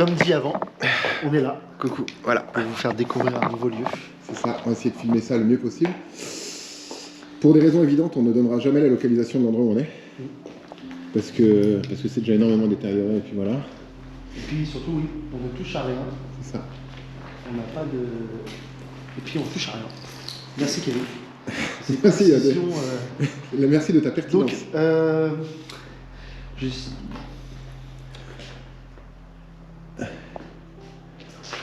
comme dit avant, on est là. Coucou, voilà. Pour vous faire découvrir un nouveau lieu. C'est ça, on va essayer de filmer ça le mieux possible. Pour des raisons évidentes, on ne donnera jamais la localisation de l'endroit où on est. Parce que c'est déjà énormément détérioré, et puis voilà. Et puis surtout, oui, on ne touche à rien. C'est ça. On n'a pas de... Et puis on touche à rien. Merci Kevin. Merci, merci de ta pertinence. Donc,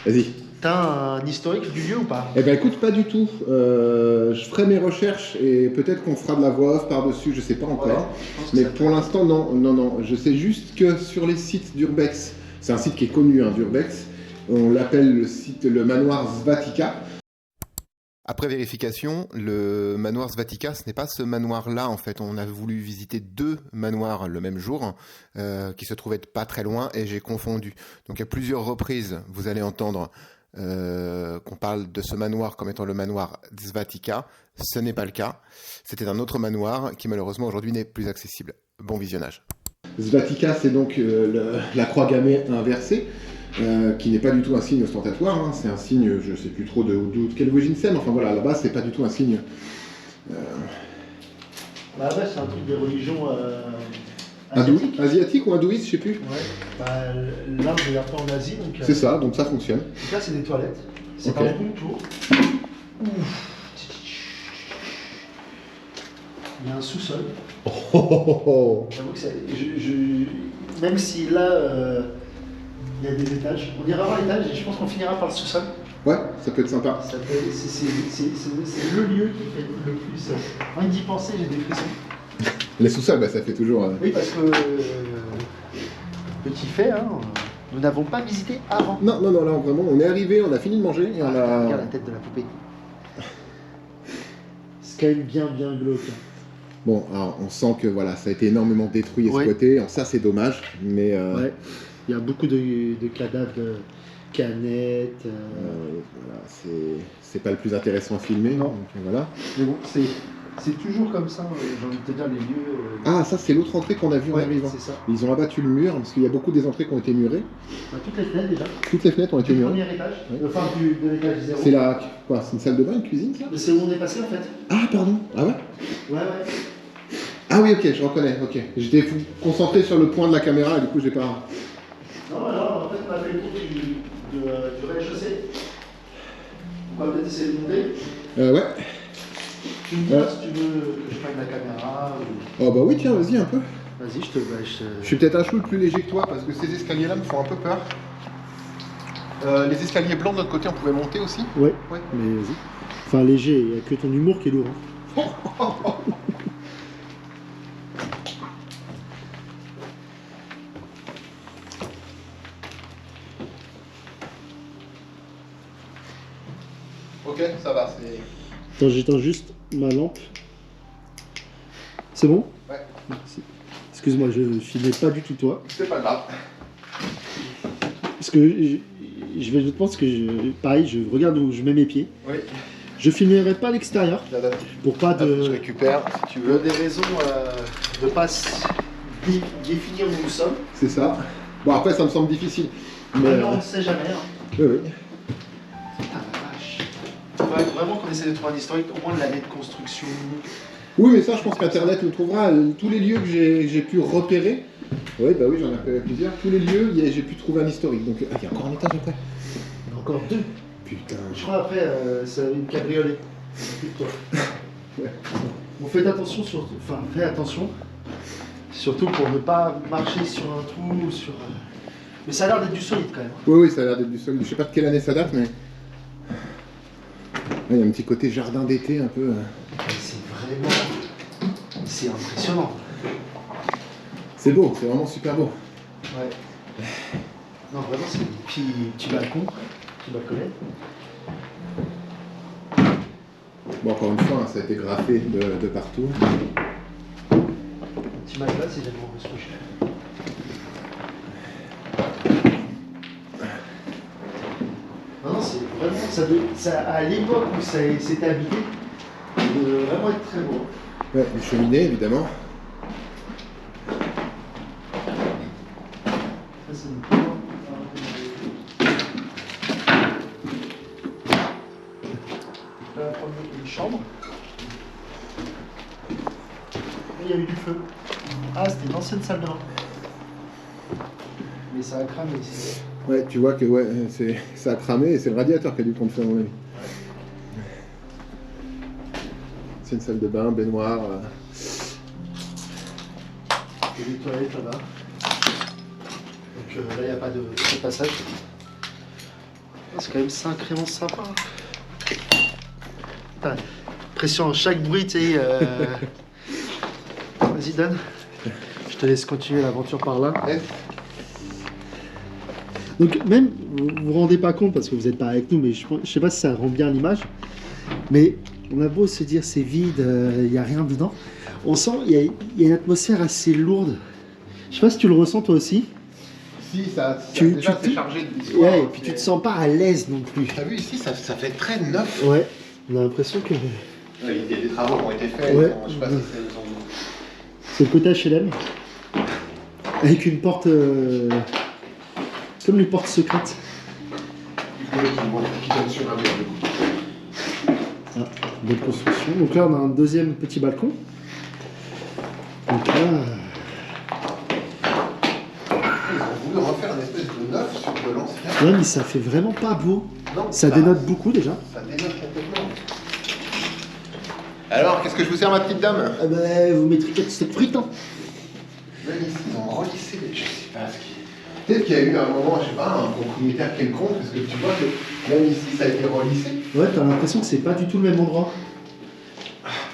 Vas-y. T'as un historique du lieu ou pas? Eh ben écoute, pas du tout. Je ferai mes recherches et peut-être qu'on fera de la voix off par-dessus, je sais pas encore. Ouais, mais pour l'instant, non. Je sais juste que sur les sites d'Urbex, c'est un site qui est connu, hein, d'Urbex, on l'appelle le manoir Svatica. Après vérification, le manoir Svatica, ce n'est pas ce manoir-là en fait. On a voulu visiter 2 manoirs le même jour, qui se trouvaient pas très loin, et j'ai confondu. Donc à plusieurs reprises, vous allez entendre qu'on parle de ce manoir comme étant le manoir Svatica. Ce n'est pas le cas. C'était un autre manoir qui malheureusement aujourd'hui n'est plus accessible. Bon visionnage. Svatica, c'est donc la croix gammée inversée. Qui n'est pas du tout un signe ostentatoire, hein. C'est un signe, je ne sais plus trop de quelle origine c'est, mais enfin voilà, là-bas c'est pas du tout un signe. Bah ouais, c'est un truc des religions asiatiques ou hindouistes, je sais plus. Ouais, bah l'Inde est un peu en Asie, donc. C'est ça, donc ça fonctionne. Donc là c'est des toilettes, c'est okay. un bon tour. Il y a un sous-sol. J'avoue que même si là. Il y a des étages. On ira voir l'étage et je pense qu'on finira par le sous-sol. Ouais, ça peut être sympa. C'est le lieu qui fait le plus. Rien d'y penser, j'ai des frissons. Les sous-sols, bah, ça fait toujours. Oui, parce que. Petit fait, hein, nous n'avons pas visité avant. Non, là vraiment, on est arrivé, on a fini de manger et on a. Regarde la tête de la poupée. C'est quand même bien glauque. Bon, alors on sent que voilà, ça a été énormément détruit et exploité. Ça, c'est dommage, mais. Ouais. Il y a beaucoup de cadavres de canettes. Voilà, c'est pas le plus intéressant à filmer. Non. Donc, voilà. Mais bon, c'est toujours comme ça, j'ai envie de te dire, les lieux. Ah, ça, c'est l'autre entrée qu'on a vue en arrivant. C'est ça. Ils ont abattu le mur, parce qu'il y a beaucoup des entrées qui ont été murées. Toutes les fenêtres déjà. Toutes les fenêtres ont été murées. Premier étage, enfin de l'étage 0. C'est la. Quoi? C'est une salle de bain, une cuisine, ça? C'est où on est passé en fait. Ah, pardon. Ah ouais? Ouais. Ah oui, ok, je reconnais. Ok. J'étais concentré sur le point de la caméra et du coup, j'ai pas. Non, alors en fait, on a fait le tour du rez-de-chaussée. On va peut-être essayer de monter. Ouais. Tu me dis si tu veux que je prenne la caméra ou... Oh bah oui, tiens, vas-y un peu. Vas-y, je suis peut-être un chou plus léger que toi parce que ces escaliers-là me font un peu peur. Les escaliers blancs de notre côté, on pouvait monter aussi? Ouais. Mais vas-y. Enfin, léger, il n'y a que ton humour qui est lourd. Hein. Ok, ça va, c'est... Attends, j'éteins juste ma lampe. C'est bon? Ouais. Merci. Excuse-moi, je ne filmais pas du tout toi. C'est pas grave. Parce que je pense que, pareil, je regarde où je mets mes pieds. Oui. Je filmerai pas l'extérieur. Pour pas de... Je récupère, si tu veux. Pour des raisons de ne pas définir où nous sommes. C'est ça. Bon, après, ça me semble difficile. Mais on ne sait jamais. Hein. Oui. Putain, la vache. Il faudrait vraiment qu'on essaie de trouver un historique, au moins de l'année de construction. Oui, mais ça, je pense qu'Internet nous trouvera. Tous les lieux que j'ai pu repérer, oui, bah oui, j'en ai repéré plusieurs. Tous les lieux, j'ai pu trouver un historique. Donc, il y a encore un étage après. Il y en a encore 2. Putain. Je crois après, c'est une cabriolet. Plus-toi. Ouais. Bon, faites attention, fais attention. Surtout pour ne pas marcher sur un trou ou sur. Mais ça a l'air d'être du solide quand même. Oui, ça a l'air d'être du solide. Je sais pas de quelle année ça date, mais. Il y a un petit côté jardin d'été un peu. C'est impressionnant. C'est beau, c'est vraiment super beau. Ouais. Non, vraiment, c'est un petit balcon, petit balconnet. Bon, encore une fois, ça a été graffé de partout. Un petit matelas si jamais on veut se coucher. Non, c'est vraiment, ça, à l'époque où c'était habité, ça devait vraiment être très beau. Ouais, les cheminées, évidemment. Ça, c'est une on va prendre une chambre. Et il y a eu du feu. Ah, c'était une ancienne salle de bain. Mais ça a cramé ici. Ouais, tu vois que ça a cramé et c'est le radiateur qui a dû prendre feu à mon avis. C'est une salle de bain, baignoire. Il y a des toilettes là-bas. Donc là, il n'y a pas de passage. C'est quand même sacrément sympa. Putain, pression, chaque bruit, tu sais. Vas-y, donne. Je te laisse continuer l'aventure par là. Ouais. Donc, même, vous vous rendez pas compte parce que vous n'êtes pas avec nous, mais je sais pas si ça rend bien l'image. Mais on a beau se dire c'est vide, il n'y a rien dedans. On sent il y a une atmosphère assez lourde. Je sais pas si tu le ressens toi aussi. Si, ça déjà c'est chargé de l'histoire. Ouais, et puis tu te sens pas à l'aise non plus. T'as vu ici, ça fait très neuf. Ouais, on a l'impression que Il y a des travaux qui ont été faits. Ouais. Je sais pas si c'est le côté HLM. Avec une porte comme les portes secrètes. qui donne sur un mur. Ah, belle construction. Donc là on a un deuxième petit balcon. Donc là. Ils ont voulu refaire une espèce de neuf sur de l'ancien. Ouais, mais ça fait vraiment pas beau. Non, Ça dénote beaucoup déjà. Ça dénote complètement. Alors, qu'est-ce que je vous sers, ma petite dame? Ah bah, vous mettrez 4 frites, hein. Même ici, ils ont relissé, mais je sais pas ce qui. Peut-être qu'il y a eu un moment, je sais pas, un propriétaire quelconque, parce que tu vois que même ici, ça a été relissé. Ouais, t'as l'impression que c'est pas du tout le même endroit.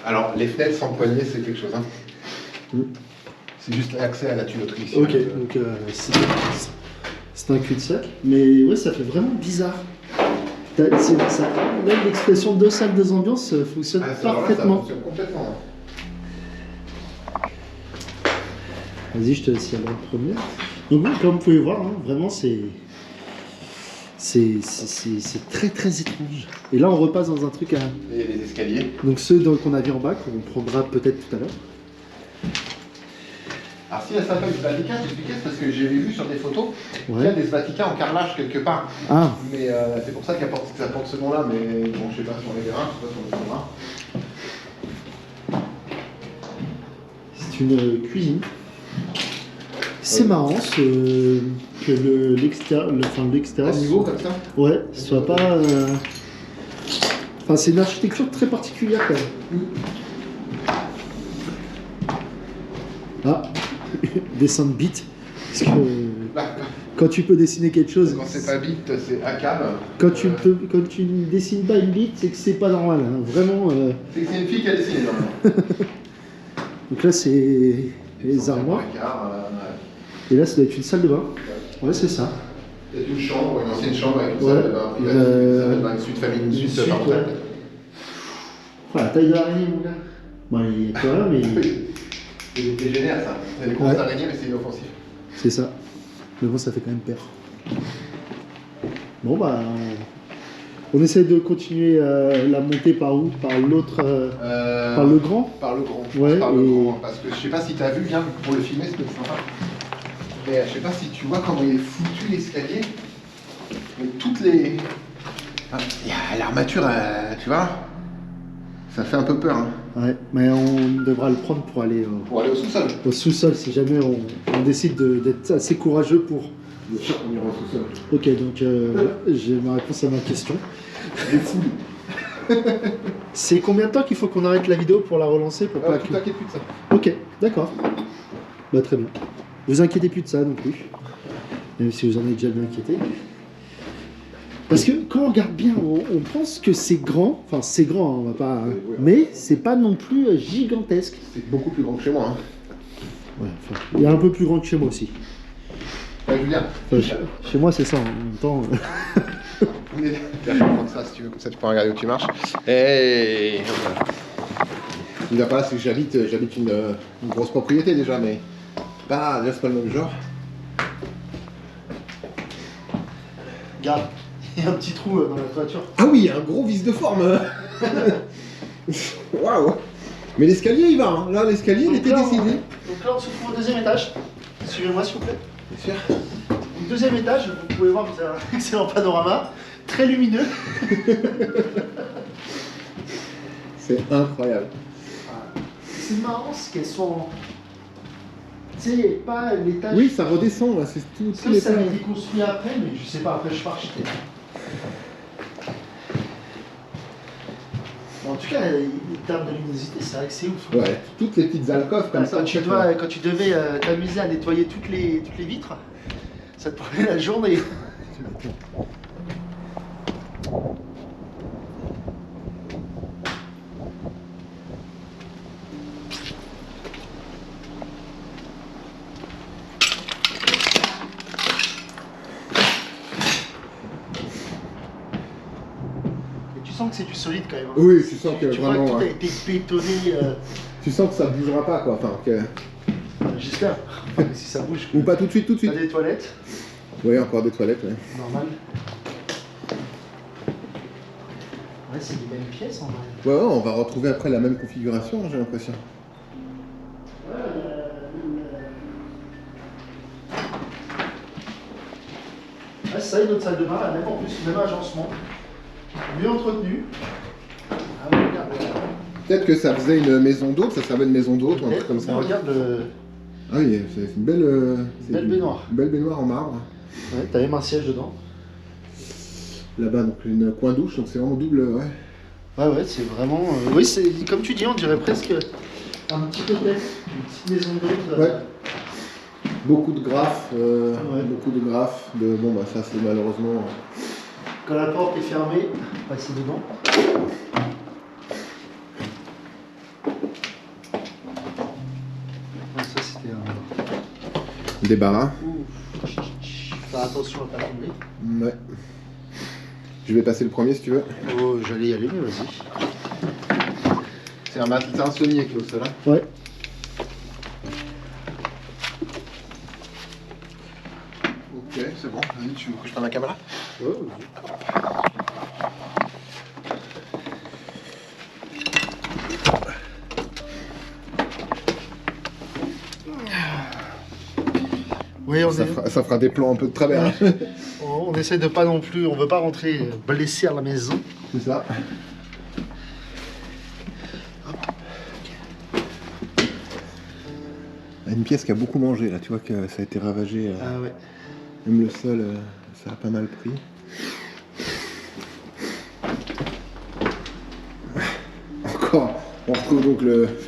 Alors, les fenêtres sans poignée, c'est quelque chose, hein. C'est juste l'accès à la tuyauterie ici. Ok, donc c'est un cul-de-sac. Mais ouais, ça fait vraiment bizarre. Même l'expression deux salles, deux ambiances fonctionne parfaitement. Ça fonctionne complètement. Vas-y, je te laisse y aller en premier. Donc, comme vous pouvez voir, hein, vraiment, c'est très très étrange. Et là, on repasse dans un truc à. Il y a des escaliers. Donc, ceux qu'on a vu en bas, qu'on prendra peut-être tout à l'heure. Alors, si elle s'appelle Svatika, j'expliquais, c'est parce que j'ai vu sur des photos qu'il y a Ouais. des Svatika en carrelage quelque part. Ah, Mais c'est pour ça que ça porte ce nom-là, mais bon, je sais pas si on les verra, je sais pas si on les verra. c'est une cuisine. C'est marrant que l'extérieur. À niveau comme ça. Ouais, ce soit pas. Enfin, c'est une architecture très particulière quand même. Ah, dessin de bit. Parce que Là, quand tu peux dessiner quelque chose. quand c'est pas bit, c'est ACAB. Quand tu ne dessines pas une bite, c'est que c'est pas normal. Hein. Vraiment. C'est que c'est une fille qui a dessiné, normalement. Donc là, c'est les armoires. Et là, ça doit être une salle de bain. Ouais, c'est ça. Peut-être une chambre, une ancienne chambre avec une Ouais. salle de bain privée, une suite famille, une suite parentale. Ouais. Voilà, la taille de l'araignée, mon gars. Bon, il n'y a pas rien, mais C'est des tégénaires, ça. C'est des grosses araignées, mais c'est inoffensif. c'est ça. Mais bon, ça fait quand même peur. Bon, bah, on essaie de continuer la montée par où? Par l'autre. Par le grand? Par le grand. Ouais, Par le et- grand. Parce que je sais pas si t'as vu, bien pour le filmer, c'était sympa. Mais je sais pas si tu vois comment il est foutu l'escalier. Mais toutes les. Ah, il y a l'armature, tu vois. Ça fait un peu peur. Hein. Ouais, mais on devra le prendre pour aller Pour aller au sous-sol. au sous-sol si jamais on décide d'être assez courageux pour. Bien sûr qu'on ira au sous-sol. Ok, donc j'ai ma réponse à ma question. Il est fou. C'est combien de temps qu'il faut qu'on arrête la vidéo pour la relancer pour pas Tu que... t'inquiètes plus de ça. Ok, d'accord. Bah très bien. Vous inquiétez plus de ça non plus. Même si vous en êtes déjà bien inquiété. Parce que quand on regarde bien, on pense que c'est grand. Enfin, c'est grand, hein, on va pas. Oui. Mais c'est pas non plus gigantesque. C'est beaucoup plus grand que chez moi. Hein. Ouais, enfin, il y a un peu plus grand que chez moi aussi. Ouais, Julien. Enfin, chez moi, c'est ça. En même temps. Je vais prendre ça si tu veux, comme ça tu peux regarder où tu marches. Et voilà. Il n'a pas, c'est que j'habite une grosse propriété déjà, mais bah, déjà c'est pas le même genre. Regarde, il y a un petit trou dans la toiture. Ah oui, un gros vis de forme. Waouh. Mais l'escalier il va, hein. Là l'escalier il était décidé. Donc là, on se trouve au deuxième étage. Suivez-moi, s'il vous plaît. Bien sûr. Au deuxième étage, vous pouvez voir, vous avez un excellent panorama, très lumineux. C'est incroyable. C'est marrant, c'est qu'elles sont... Tu sais, pas l'étage... Oui, ça redescend, là, c'est tout Ça, les ça a plans. été construit après, mais je sais pas, après je suis pas architecte. En tout cas, en termes de luminosité, c'est vrai que c'est ouf. Ouais, toutes les petites alcôves comme ça. Quand en tu, fait, quand tu devais t'amuser à nettoyer toutes les vitres, ça te prenait la journée. Et tu sens que c'est du solide quand même. Hein. Oui, tu sens que Tu vois vraiment. que tout a Ouais. été bétonné. Tu sens que ça bougera pas, quoi. Enfin, que... J'espère. Enfin, si ça bouge. Ou pas tout de suite, tout de T'as suite. des toilettes, Oui, encore des toilettes, ouais. normal. Ouais, c'est les mêmes pièces en vrai. Ouais, ouais, on va retrouver après la même configuration, j'ai l'impression. Ouais, c'est ça, une autre salle de bain, la même en plus, même agencement. Mieux entretenu. Ah ouais, regarde. Peut-être que ça faisait une maison d'hôte, ça servait de maison d'hôte ou un truc comme Mais ça. regarde le. Ah oui, c'est une belle... c'est Belle baignoire. Une belle baignoire en marbre. Ouais, t'as même un siège dedans. Là-bas, donc une coin douche, donc c'est vraiment double, ouais. Ouais, ouais, c'est vraiment. Oui, c'est comme tu dis, on dirait presque un petit hôtel, une petite maison d'hôte. Ouais. Beaucoup de graphes, Ouais. beaucoup de graphes. Bon, bah ça, c'est malheureusement... Quand la porte est fermée, passer dedans. Ouais, ça, c'était un. Débarras. Ouf. Faire attention à pas tomber. Ouais. Je vais passer le premier si tu veux. Oh, j'allais y aller, mais vas-y. C'est un saunier qui est au sol. Hein. Ouais. Ok, c'est bon. Vas-y, tu veux que je prenne la caméra? Ouais, vas-y. Oui, Ça fera des plans un peu de travers. on essaie de pas non plus, on veut pas rentrer blessé à la maison. C'est ça. Une pièce qui a beaucoup mangé là, tu vois que ça a été ravagé. Ah ouais. Même le sol, ça a pas mal pris. Encore, on retrouve donc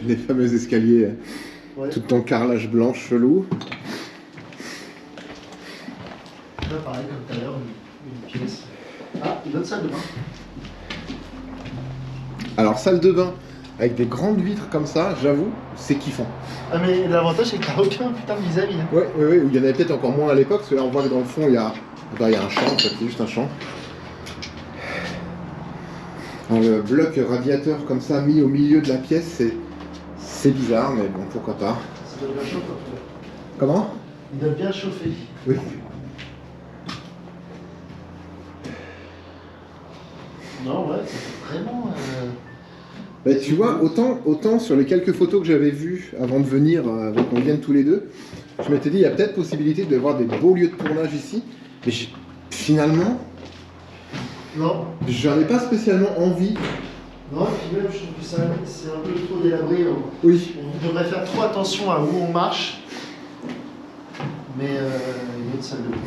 les fameux escaliers Ouais. tout en carrelage blanc chelou. Là, pareil, comme tout à l'heure, une pièce. Ah, une autre salle de bain. Alors salle de bain avec des grandes vitres comme ça, j'avoue, c'est kiffant. Ah, mais l'avantage, c'est que t'as aucun putain de vis-à-vis. Hein. Ouais, ouais, ouais, il y en avait peut-être encore moins à l'époque, parce que là on voit que dans le fond il y a un champ, en fait, c'est juste un champ. Alors, le bloc radiateur comme ça mis au milieu de la pièce, c'est bizarre, mais bon, pourquoi pas. Ça doit bien chauffer. Comment? Il doit bien chauffer. Oui. Non, ouais, c'est vraiment. Bah, tu vois, autant sur les quelques photos que j'avais vues avant de venir, avant qu'on vienne tous les deux, je m'étais dit, il y a peut-être possibilité de voir des beaux lieux de tournage ici, mais finalement, Non, j'en ai pas spécialement envie. non, et puis même, je trouve que c'est un peu trop délabré. Oui. On devrait faire trop attention à où on marche. Mais une autre salle de bain.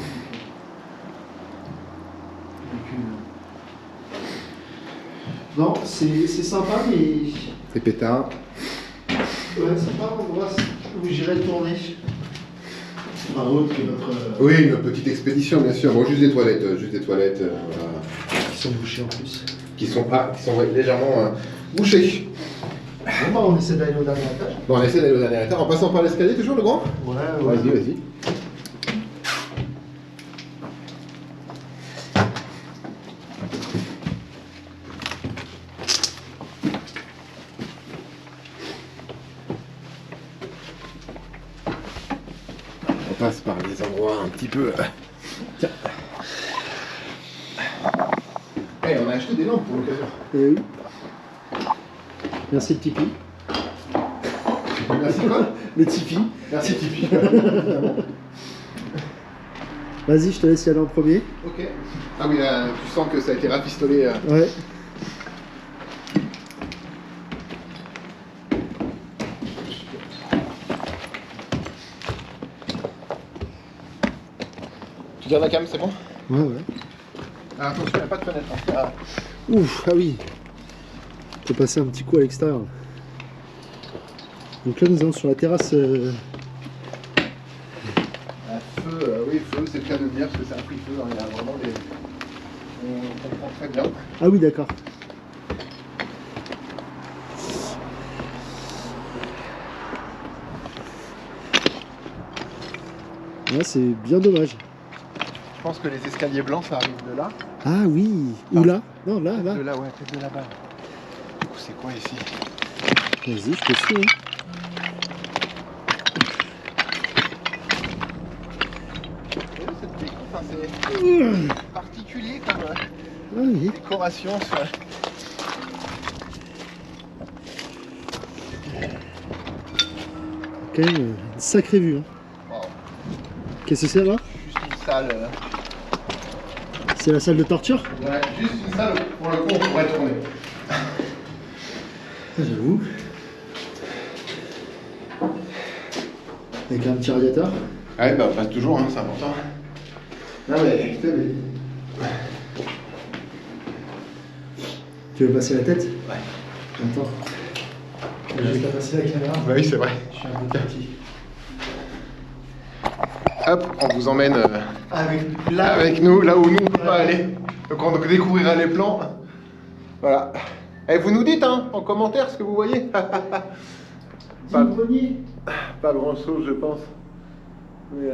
Non, c'est sympa, mais. C'est pétard. Ouais, c'est pas l'endroit où j'irais tourner. Enfin, autre que notre. Oui, une petite expédition, bien sûr. Bon, juste des toilettes, voilà, Qui sont bouchés en plus. qui sont ouais, légèrement bouchées. Bon, bah, on essaie d'aller au dernier étage. Bon, on essaie d'aller au dernier étage, en passant par l'escalier, toujours le grand? Ouais, Vas-y, vas-y. On passe par des endroits un petit peu... Tiens. Eh, on a acheté des lampes pour l'occasion. oui. Merci le Tipeee. Merci quoi? Le Tipeee. Merci Tipeee. Vas-y, je te laisse y aller en premier. Ok. Ah oui, là, tu sens que ça a été rafistolé. Ouais. Dire la cam, c'est bon? Ouais, ouais. Ah, attention, il n'y a pas de fenêtre. Hein. Ah. Ouf, ah oui. Je vais passer un petit coup à l'extérieur. Donc là, nous allons sur la terrasse. Feu, oui, feu, c'est le cas de le dire parce que c'est un free feu. Hein. Il y a vraiment des. On comprend très bien. Ah oui, d'accord. Là, c'est bien dommage. Je pense que les escaliers blancs, ça arrive de là. Ah oui. Ou là? Non, là, là. De là, ouais, peut-être de là-bas. C'est quoi ici? Vas-y, je te suis. Hein. Enfin, c'est particulier comme Ah oui. décoration. Quand même une sacrée vue. Hein. Wow. Qu'est-ce que c'est là? Juste une salle. C'est la salle de torture? Ouais, juste une salle pour le coup on pourrait tourner. J'avoue. Avec un petit radiateur. Ouais, bah on passe toujours, hein, c'est important. Non mais, Tu veux passer la tête? Ouais. Attends. Je vais passer la caméra. Bah oui, c'est vrai. Je suis un peu petit. Hop, on vous emmène Avec nous, là où nous on peut pas aller. Donc on découvrira les plans. Voilà. Et vous nous dites hein, en commentaire ce que vous voyez. Pas grand chose je pense. Mais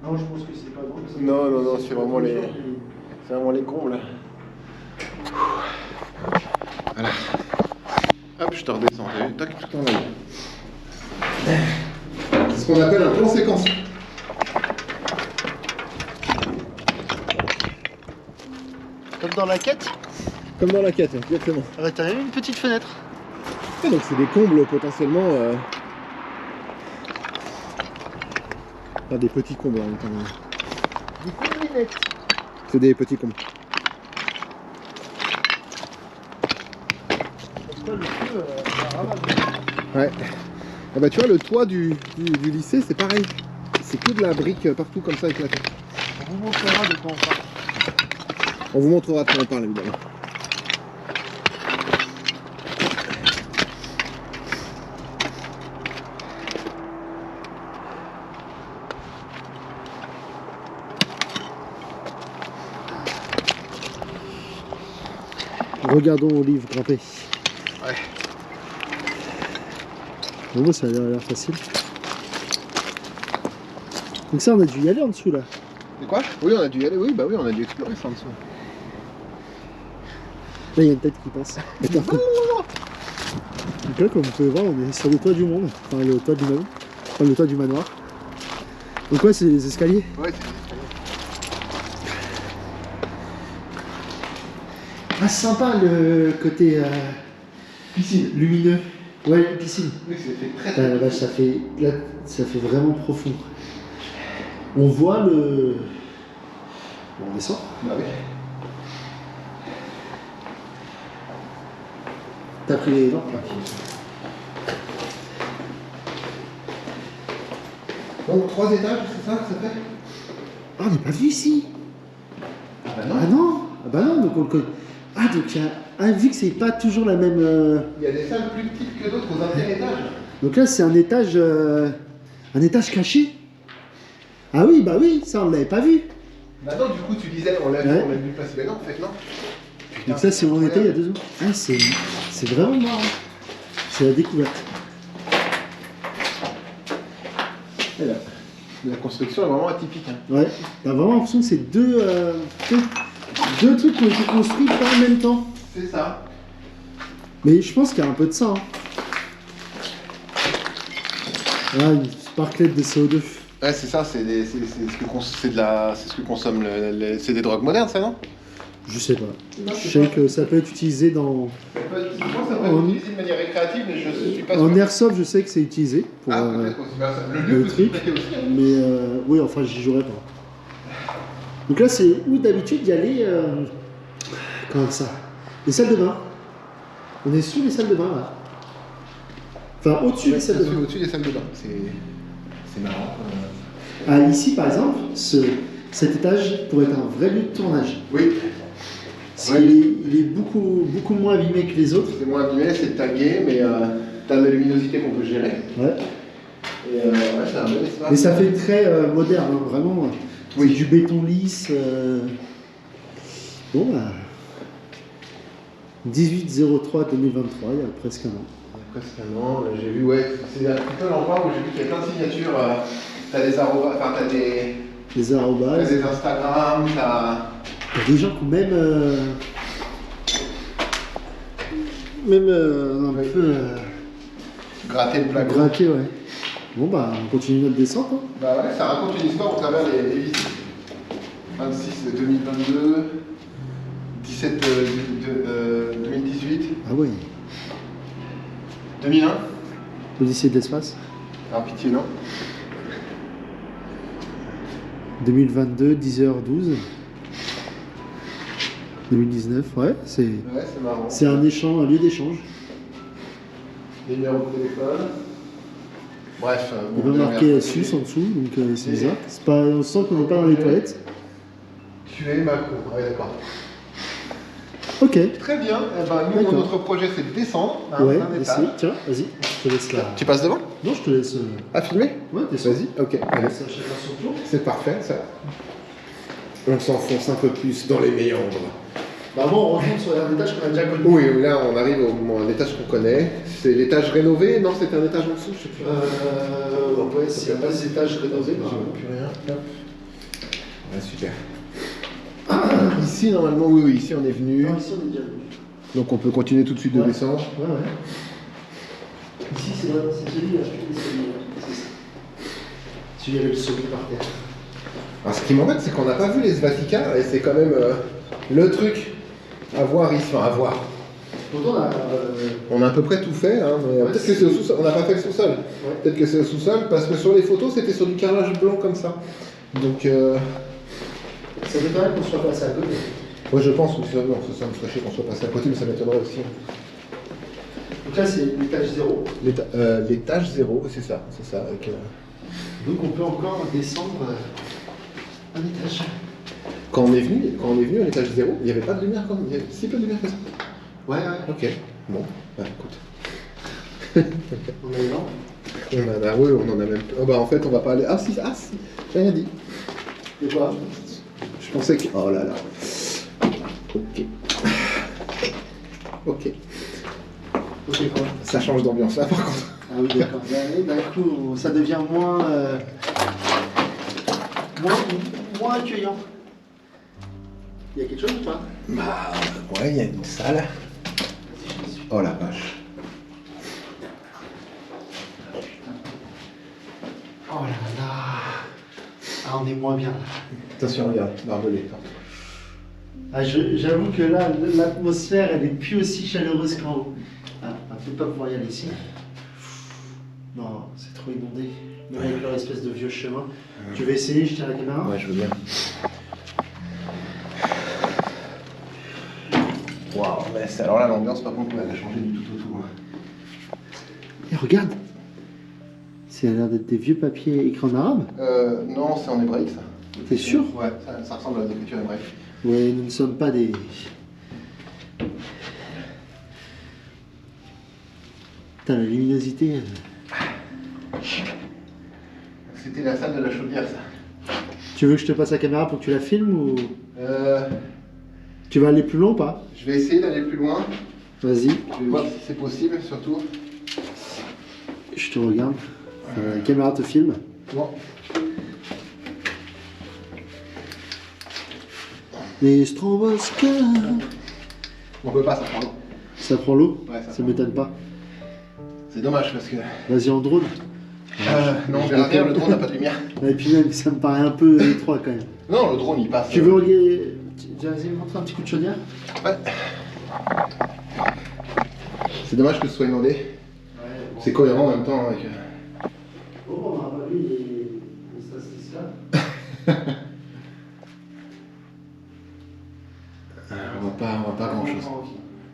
Non, je pense que c'est pas bon. non, c'est vraiment les combles. Voilà. Hop, je te redescends. Tac, tout en haut. C'est ce qu'on appelle un plan séquence. Comme dans la quête? Comme dans la quête, exactement. À l'intérieur, une petite fenêtre. Et donc c'est des combles potentiellement. Enfin, des petits combles en même temps. Des combinaisons. C'est des petits combles. Le feu, Ouais. Ah bah tu vois le toit du lycée c'est pareil. C'est que de la brique partout comme ça éclatée. on vous montrera de quoi on parle. On vous montrera de quoi on parle évidemment. Regardons au livre grimper. Ouais. Bon, ça a l'air facile. Donc ça, on a dû y aller en dessous là. De quoi? Oui, on a dû y aller. Oui, bah oui, on a dû explorer ça en dessous. Là, il y a une tête qui passe. Attends. Donc là, comme vous pouvez voir, on est sur le toit du monde. Enfin, le toit du manoir. Enfin, le toit du manoir. Donc ouais, c'est les escaliers. Ouais, c'est Ah, sympa le côté piscine. lumineux. Ouais, piscine. Oui, c'est fait très Là, ça fait vraiment profond. On voit le... Bon, on descend. Bah oui. T'as pris les lampes là. Donc 3 étages, c'est ça que ça fait? Ah, on n'est pas vu ici. Ah bah non. Ah non. Ah bah non, donc on le connaît. Ah, donc il y a... Ah, vu que c'est pas toujours la même... Il y a des salles plus petites que d'autres aux inter-étages. Donc là, c'est un étage caché. Ah oui, bah oui, ça on l'avait pas vu. Bah non, du coup tu disais on l'a Ouais. vu passer. Mais non, en fait non. Putain, Donc ça, c'est où on était il y a 2 ans. Ah, c'est vraiment marrant. C'est la découverte. Et là, la construction est vraiment atypique. Hein. Ouais, t'as vraiment l'impression que c'est deux trucs qui ont été construits pas en même temps. C'est ça. Mais je pense qu'il y a un peu de ça. Hein. Ah, une sparklette de CO2. Ouais, c'est ça, c'est ce que consomment c'est des drogues modernes, ça, non? Je sais pas. Je sais que ça peut être utilisé dans... Je pense que ça peut être utilisé de manière récréative, mais je suis pas sûr. En airsoft, je sais que c'est utilisé pour Peut-être aussi. Bah, le le lieu peut truc. se prêter aussi. Hein. Mais oui, enfin, j'y jouerai pas. Donc là, c'est où d'habitude y aller... comment ça? Les salles de bain. On est sous les salles de bain, là. Enfin, au-dessus des salles de bain. Au-dessus des salles de bain. C'est marrant. Ah, ici, par exemple, cet étage pourrait être un vrai lieu de tournage. Oui, Parce il est beaucoup moins abîmé que les autres. c'est moins abîmé, c'est tagué, mais t'as de la luminosité qu'on peut gérer. Ouais. Et ouais, c'est un bon espace. Mais ça fait très moderne, hein, vraiment. Oui. C'est du béton lisse. Bon, bah. 18-03-2023, il y a presque un an. Presque un an, là, j'ai vu, ouais, c'est un petit peu l'endroit où j'ai vu qu'il y a plein de signatures. T'as des arrobas, enfin t'as des arrobas. des Instagram, t'as. Il y a des gens qui ont même. Un peu. Gratter le placo. Gratter, ouais. Bon, bah, on continue notre descente. Hein. Bah ouais, ça raconte une histoire au travers des visites. 26 de 2022, 17 de 2018, Ah ouais. 2001. L'Odyssée de l'espace. Ah, pitié, non. 2022, 10h12. 2019, ouais, c'est. Ouais, c'est marrant. C'est un échange, un lieu d'échange. Les numéros de téléphone. Bref. On peut marquer SUS en dessous, donc c'est bizarre. C'est pas, on sent qu'on n'est pas dans les toilettes. Tu es Macron. Ouais, d'accord. Ok. Très bien. Eh ben, nous, D'accord. notre projet, c'est de descendre. Ouais, un essaye. étage. Tiens, vas-y, je te laisse là. Tu passes devant? Non, je te laisse. À filmer? Ouais, descends. Vas-y, ok. Allez. Ça, chacun son tour. C'est parfait, ça. On s'enfonce un peu plus dans les méandres. Bah bon, on retourne sur un étage qu'on a déjà connu. Oui, là, on arrive à un étage qu'on connaît. C'est l'étage rénové? Non, c'était un étage en dessous, je sais plus. Ouais, s'il n'y a pas des étages rénovés, bah, Plus rien. Hop. Ouais, super. Ici, normalement, oui, ici, on est venu. non, ici on est déjà venu. Donc, on peut continuer tout de suite de Ouais. descendre. Ouais, ouais. Ici, c'est celui-là, c'est ça. Celui avec le sommet par terre. Alors, ce qui m'embête, c'est qu'on n'a pas vu les Vatican, et c'est quand même le truc à voir ici. Enfin, à voir. Pourtant, là, On a à peu près tout fait, hein, mais Ouais, peut-être que c'est au sous-sol. On n'a pas fait le sous-sol. ouais. Peut-être que c'est au sous-sol, parce que sur les photos, c'était sur du carrelage blanc comme ça. Donc, Ça m'étonnerait qu'on soit passé à côté. moi je pense que ça me ferait chier qu'on soit passé à côté, mais ça m'étonnerait aussi. Donc là, c'est l'étage 0. L'étage 0, c'est ça. Avec, Donc on peut encore descendre un étage. Quand on est venu à l'étage 0, il n'y avait pas de lumière, il y avait si peu de lumière que ça. Ouais, ouais. Ok, bon, bah écoute. On a les lampes. On en a, oui, on en a même. Oh, bah en fait, on va pas aller. Ah si, j'ai rien dit. Et quoi? Je pensais que. Oh là là. Ok. Ok. Ok, quoi? Ça change d'ambiance là par contre. Ah oui, d'accord. D'un coup, ça devient moins accueillant. Il y a quelque chose ou pas? Bah ouais, il y a une salle. Oh la vache. Oh là là. Ah, on est moins bien là. Attention, regarde, barbelé. Ah, j'avoue que là, l'atmosphère, elle est plus aussi chaleureuse qu'en haut. Ah, on va peut-être pas pouvoir y aller ici. Non, c'est trop inondé. Même avec leur espèce de vieux chemin. Tu veux essayer, je tiens la caméra? Ouais, je veux bien. Waouh, mais alors là, l'ambiance, par contre, elle a changé du tout au tout. Et regarde! Ça a l'air d'être des vieux papiers écrits en arabe. Non, c'est en hébraïque ça. T'es sûr? Ouais, ça ressemble à l'écriture hébraïque. Ouais, nous ne sommes pas des. Putain, la luminosité. C'était la salle de la chaudière, ça. Tu veux que je te passe la caméra pour que tu la filmes ou. Tu vas aller plus loin ou pas? Je vais essayer d'aller plus loin. Vas-y. Je vais voir si c'est possible, surtout. Je te regarde. La caméra te filme. Bon. Les stroboscopes. On peut pas, ça prend l'eau. Ça prend l'eau? Ouais, ça Ça prend m'étonne pas. C'est dommage parce que. Vas-y en drone. Non, on verra bien, le drone n'a pas de lumière. Et puis même, ça me paraît un peu étroit quand même. Non, le drone il passe. Tu veux regarder. Vas-y, montre un petit coup de chaudière. Ouais. C'est dommage que ce soit inondé. Ouais, C'est cohérent en même temps avec. Oh, on a pas vu les statistiques. On voit pas grand chose.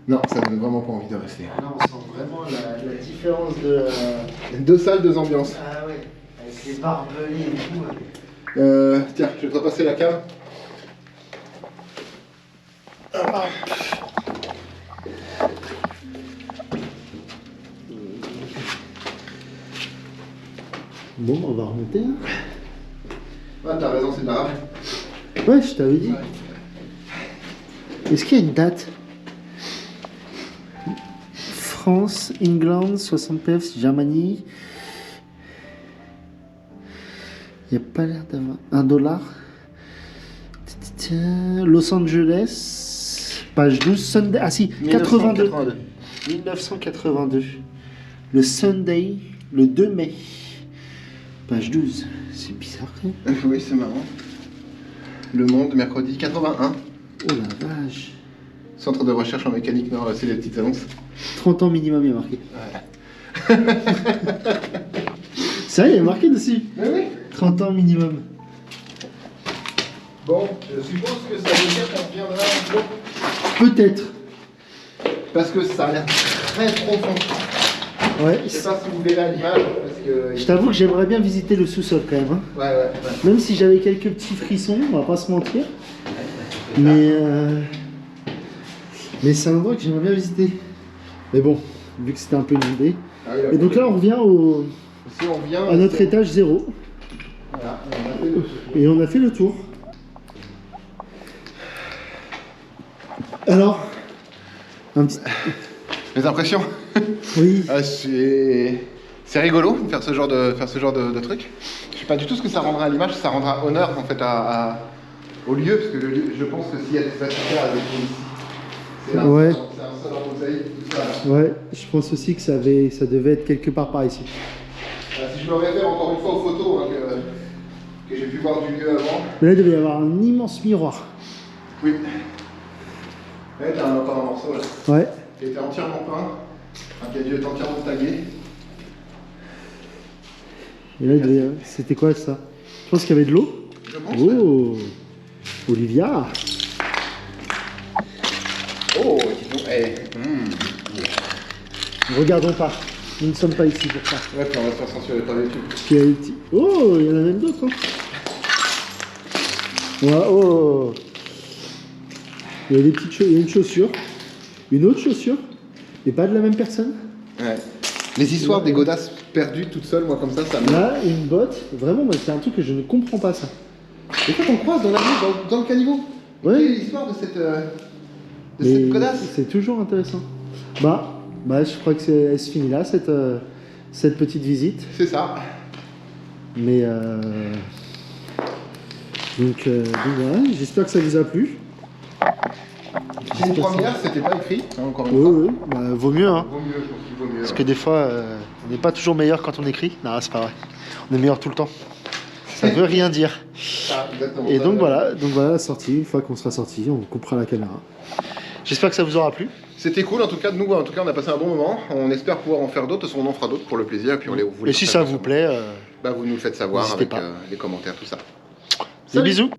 Non, ça donne vraiment pas envie de rester. Là, on sent vraiment la différence de. Deux salles, deux ambiances. Ah ouais, avec les barbelés et tout. Tiens, je vais te repasser la cave. Bon, on va remonter. Hein. Ah, t'as raison, c'est de l'arabe. Ouais, je t'avais dit. Est-ce qu'il y a une date? France, England, 60 PF, Germanie. Il n'y a pas l'air d'avoir. $1. Los Angeles, page 12, Sunday. Ah si, 82. 1982. Le Sunday, le 2 mai. Page 12. C'est bizarre quand même. Oui, c'est marrant. Le Monde, mercredi 81. Oh la vache. Centre de recherche en mécanique nord, c'est les petites annonces. 30 ans minimum, il y a marqué. Ouais. C'est vrai, il y a marqué dessus. Mais oui. 30 ans minimum. Bon, je suppose que ça veut dire qu'on reviendra un peu. Peut-être. Parce que ça a l'air très profond. Ouais. Je sais pas si vous verrez à l'image, parce que... Je t'avoue que j'aimerais bien visiter le sous-sol quand même. Hein. Ouais. Même si j'avais quelques petits frissons, on va pas se mentir. Mais c'est un endroit que j'aimerais bien visiter. Mais bon, vu que c'était un peu inondé. Ah oui, Et donc là, on revient si on vient, à notre étage 0. Voilà, on a fait le... Et on a fait le tour. Alors, un petit... Les impressions. Oui. C'est rigolo de faire ce genre de truc. Je sais pas du tout ce que ça rendra à l'image, ça rendra honneur en fait au lieu, parce que le lieu, je pense que s'il y a des bâtiments avec ici, c'est là, Ouais. c'est un sol en mosaïque, tout ça. Là. Ouais, je pense aussi que ça devait être quelque part par ici. Si je me réfère encore une fois aux photos hein, que j'ai pu voir du lieu avant. Mais là, il devait y avoir un immense miroir. Oui. Là, t'as encore un morceau là. Ouais. Qui était entièrement peint, enfin, qui a dû être entièrement tagué. Et là, c'était quoi ça? Je pense qu'il y avait de l'eau. Je pense. Oh, Olivia. Oh, dis donc, Regardons pas. Nous ne sommes pas ici pour ça. Ouais, puis on va se faire censurer par YouTube. Puis il y a des petits- Oh, il y en a même d'autres. Hein. Ouais, oh. Il y a des petites il y a une chaussure, une autre chaussure, mais pas de la même personne. Ouais. Les histoires des godasses perdues toutes seules, moi comme ça me... Là, une botte. Vraiment, moi, c'est un truc que je ne comprends pas ça. Et quand on croise dans la rue, dans le caniveau, Ouais. quelle est l'histoire de cette Mais godasse? c'est toujours intéressant. Bah, je crois que elle se finit là cette petite visite. C'est ça. Mais donc voilà, j'espère que ça vous a plu. C'est une première, c'était pas écrit, hein, encore une Oui, fois. oui, bah, vaut mieux, hein. Vaut mieux, je pense qu'il vaut mieux. Parce que des fois, on n'est pas toujours meilleur quand on écrit. Non, c'est pas vrai. On est meilleur tout le temps. Ça veut rien dire. Ah, exactement. Et donc voilà la sortie. Une fois qu'on sera sorti, on coupera la caméra. J'espère que ça vous aura plu. C'était cool, en tout cas, nous, en tout cas, on a passé un bon moment. On espère pouvoir en faire d'autres, de toute façon, on en fera d'autres pour le plaisir. Et puis on les, vous les Et si partagez ça vous ensemble. plaît, Bah, vous nous le faites savoir n'hésitez avec pas. les commentaires, tout ça. des bisous.